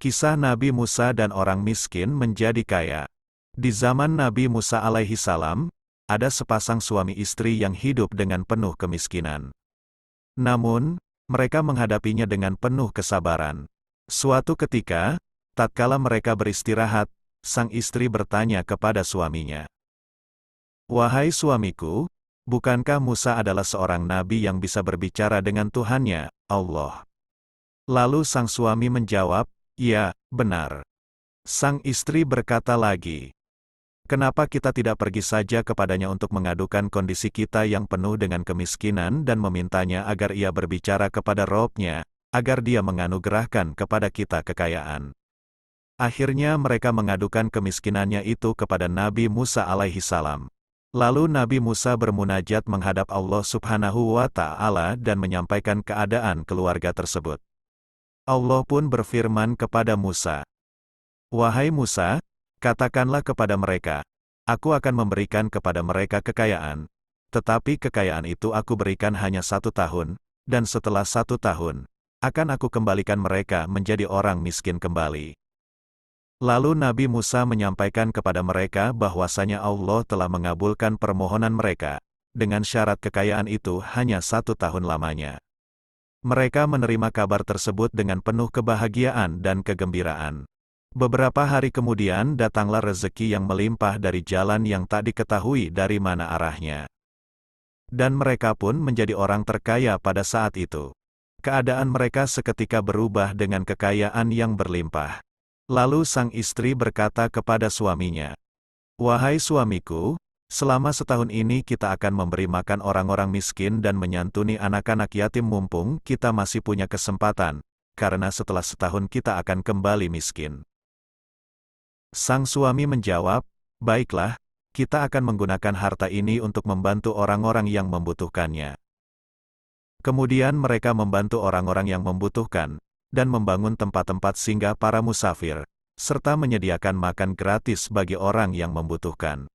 Kisah Nabi Musa dan orang miskin menjadi kaya. Di zaman Nabi Musa alaihi salam, ada sepasang suami istri yang hidup dengan penuh kemiskinan. Namun, mereka menghadapinya dengan penuh kesabaran. Suatu ketika, tatkala mereka beristirahat, sang istri bertanya kepada suaminya, "Wahai suamiku, bukankah Musa adalah seorang nabi yang bisa berbicara dengan Tuhannya, Allah?" Lalu sang suami menjawab, "Ya, benar." Sang istri berkata lagi, "Kenapa kita tidak pergi saja kepadanya untuk mengadukan kondisi kita yang penuh dengan kemiskinan dan memintanya agar ia berbicara kepada Robnya, agar dia menganugerahkan kepada kita kekayaan?" Akhirnya mereka mengadukan kemiskinannya itu kepada Nabi Musa alaihi salam. Lalu Nabi Musa bermunajat menghadap Allah Subhanahu wa Ta'ala dan menyampaikan keadaan keluarga tersebut. Allah pun berfirman kepada Musa, "Wahai Musa, katakanlah kepada mereka, aku akan memberikan kepada mereka kekayaan, tetapi kekayaan itu aku berikan hanya 1 tahun, dan setelah 1 tahun, akan aku kembalikan mereka menjadi orang miskin kembali." Lalu Nabi Musa menyampaikan kepada mereka bahwasanya Allah telah mengabulkan permohonan mereka, dengan syarat kekayaan itu hanya 1 tahun lamanya. Mereka menerima kabar tersebut dengan penuh kebahagiaan dan kegembiraan. Beberapa hari kemudian datanglah rezeki yang melimpah dari jalan yang tak diketahui dari mana arahnya. Dan mereka pun menjadi orang terkaya pada saat itu. Keadaan mereka seketika berubah dengan kekayaan yang berlimpah. Lalu sang istri berkata kepada suaminya, "Wahai suamiku, selama 1 tahun ini kita akan memberi makan orang-orang miskin dan menyantuni anak-anak yatim mumpung kita masih punya kesempatan, karena setelah 1 tahun kita akan kembali miskin." Sang suami menjawab, "Baiklah, kita akan menggunakan harta ini untuk membantu orang-orang yang membutuhkannya." Kemudian mereka membantu orang-orang yang membutuhkan, dan membangun tempat-tempat singgah para musafir, serta menyediakan makan gratis bagi orang yang membutuhkan.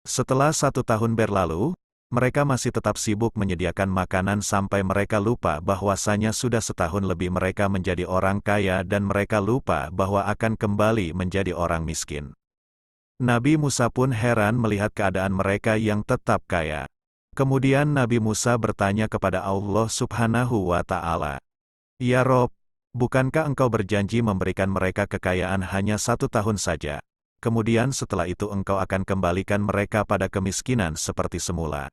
Setelah 1 tahun berlalu, mereka masih tetap sibuk menyediakan makanan sampai mereka lupa bahwasanya sudah 1 tahun lebih mereka menjadi orang kaya dan mereka lupa bahwa akan kembali menjadi orang miskin. Nabi Musa pun heran melihat keadaan mereka yang tetap kaya. Kemudian Nabi Musa bertanya kepada Allah Subhanahu wa Ta'ala, "Ya Rob, bukankah engkau berjanji memberikan mereka kekayaan hanya 1 tahun saja? Kemudian setelah itu engkau akan kembalikan mereka pada kemiskinan seperti semula."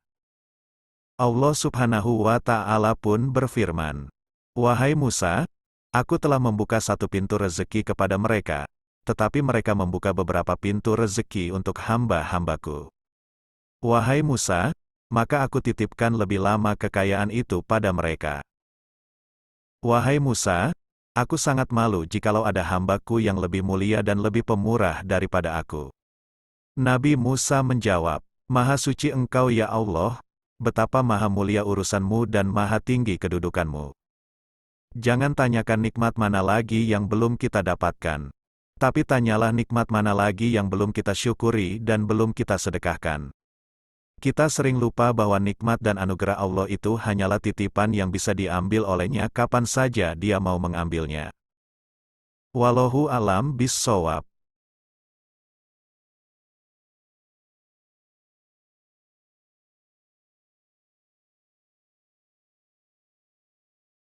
Allah Subhanahu wa Ta'ala pun berfirman, "Wahai Musa, aku telah membuka 1 pintu rezeki kepada mereka, tetapi mereka membuka beberapa pintu rezeki untuk hamba-hambaku. Wahai Musa, maka aku titipkan lebih lama kekayaan itu pada mereka. Wahai Musa, aku sangat malu jikalau ada hambaku yang lebih mulia dan lebih pemurah daripada aku." Nabi Musa menjawab, "Maha suci engkau ya Allah, betapa maha mulia urusanmu dan maha tinggi kedudukanmu. Jangan tanyakan nikmat mana lagi yang belum kita dapatkan, tapi tanyalah nikmat mana lagi yang belum kita syukuri dan belum kita sedekahkan." Kita sering lupa bahwa nikmat dan anugerah Allah itu hanyalah titipan yang bisa diambil olehnya kapan saja Dia mau mengambilnya. Wallahu alam bis shawab.